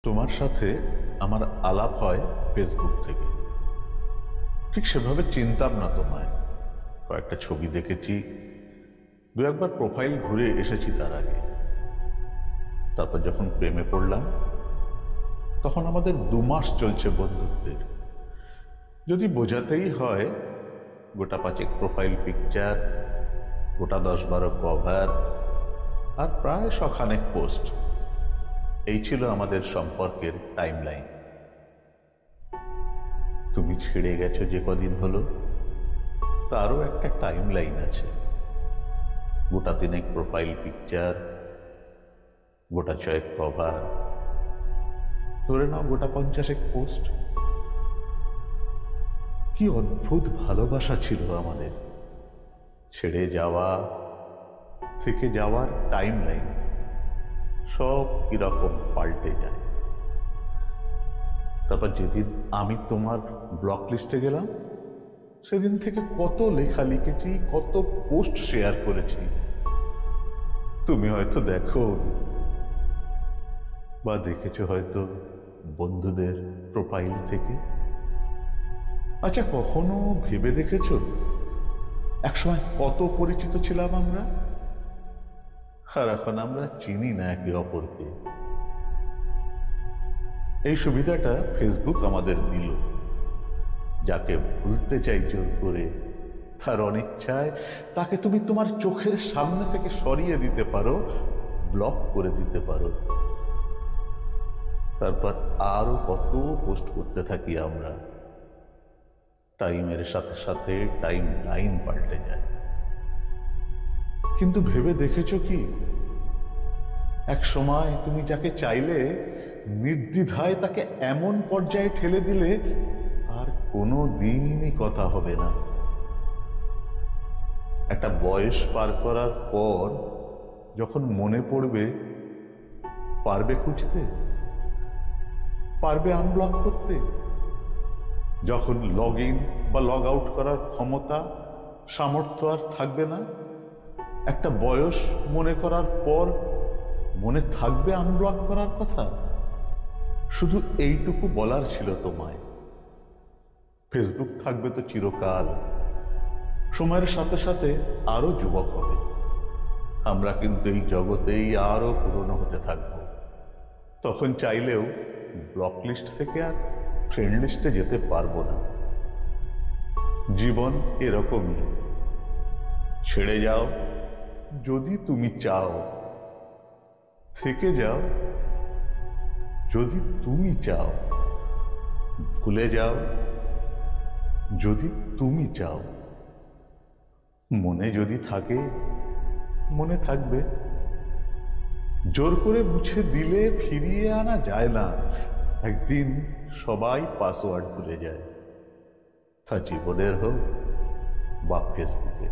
তোমার সাথে আমার আলাপ হয় ফেসবুক থেকে। ঠিক সেভাবে চিনতাম না তোমায়। কয়েকটা ছবি দেখেছি, দু একবার প্রোফাইল ঘুরে এসেছি তার আগে। তারপর যখন প্রেমে পড়লাম, তখন আমাদের 2 মাস চলছে বন্ধুত্বের। যদি বোঝাতেই হয়, গোটা 5 প্রোফাইল পিকচার, গোটা 10-12 কভার, আর প্রায় শখানেক পোস্ট। এই ছিল আমাদের সম্পর্কের টাইমলাইন। তুমি ছেড়ে গেছো যে কদিন হলো, তারও একটা টাইম লাইন আছে। গোটা 3 প্রোফাইল পিকচার, গোটা 6 কভার, ধরে নাও গোটা 50 পোস্ট। কি অদ্ভুত ভালোবাসা ছিল আমাদের। ছেড়ে যাওয়া, থেকে যাওয়ার টাইম লাইন সব কিরকম পাল্টে যায়। তারপর যেদিন আমি তোমার ব্লক লিস্টে গেলাম, সেদিন থেকে কত লেখা লিখেছি, কত পোস্ট শেয়ার করেছি। তুমি হয়তো দেখো, বা দেখেছো হয়তো বন্ধুদের প্রোফাইল থেকে। আচ্ছা, কখনো ভেবে দেখেছো একসময় কত পরিচিত ছিলাম আমরা, আর এখন আমরা চিনি না একে অপরকে। এই সুবিধাটা ফেসবুক আমাদের দিল। যাকে ভুলতে চাই জোর করে, তার অনিচ্ছায় তাকে তুমি তোমার চোখের সামনে থেকে সরিয়ে দিতে পারো, ব্লক করে দিতে পারো। তারপর আরো কত পোস্ট করতে থাকি আমরা। টাইমের সাথে সাথে টাইম লাইন পাল্টে যায়। কিন্তু ভেবে দেখেছো কি, এক সময় তুমি যাকে চাইলে নির্দ্বিধায় তাকে এমন পর্যায়ে ঠেলে দিলে আর কোনো দিনই কথা হবে না। একটা বয়স পার করার পর যখন মনে পড়বে, পারবে খুঁজতে, পারবে আনব্লক করতে। যখন লগ ইন বা লগ আউট করার ক্ষমতা, সামর্থ্য আর থাকবে না, একটা বয়স মনে করার পর মনে থাকবে আনব্লক করার কথা। শুধু এইটুকু বলার ছিল তোমায়, ফেসবুক থাকবে তো চিরকাল। সময়ের সাথে সাথে আরো যুবক হবে আমরা, কিন্তু এই জগতেই আরো পুরনো হতে থাকব। তখন চাইলেও ব্লক লিস্ট থেকে আর ফ্রেন্ড লিস্টে যেতে পারবো না। জীবন এরকমই। ছেড়ে যাও যদি তুমি চাও, থেকে যাও যদি তুমি চাও, ভুলে যাও যদি তুমি চাও। মনে যদি থাকে, মনে থাকবে। জোর করে মুছে দিলে ফিরিয়ে আনা যায় না। একদিন সবাই পাসওয়ার্ড ভুলে যায়, তা জীবনের হোক বা ফেসবুকে।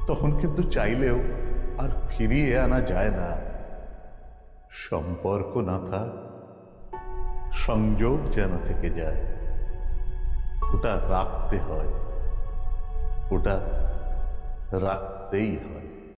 তখন কিন্তু চাইলেও আর ফিরিয়ে আনা যায় না। সম্পর্ক না থাক, সংযোগ যেন থেকে যায়। ওটা রাখতে হয়, ওটা রাখতেই হয়।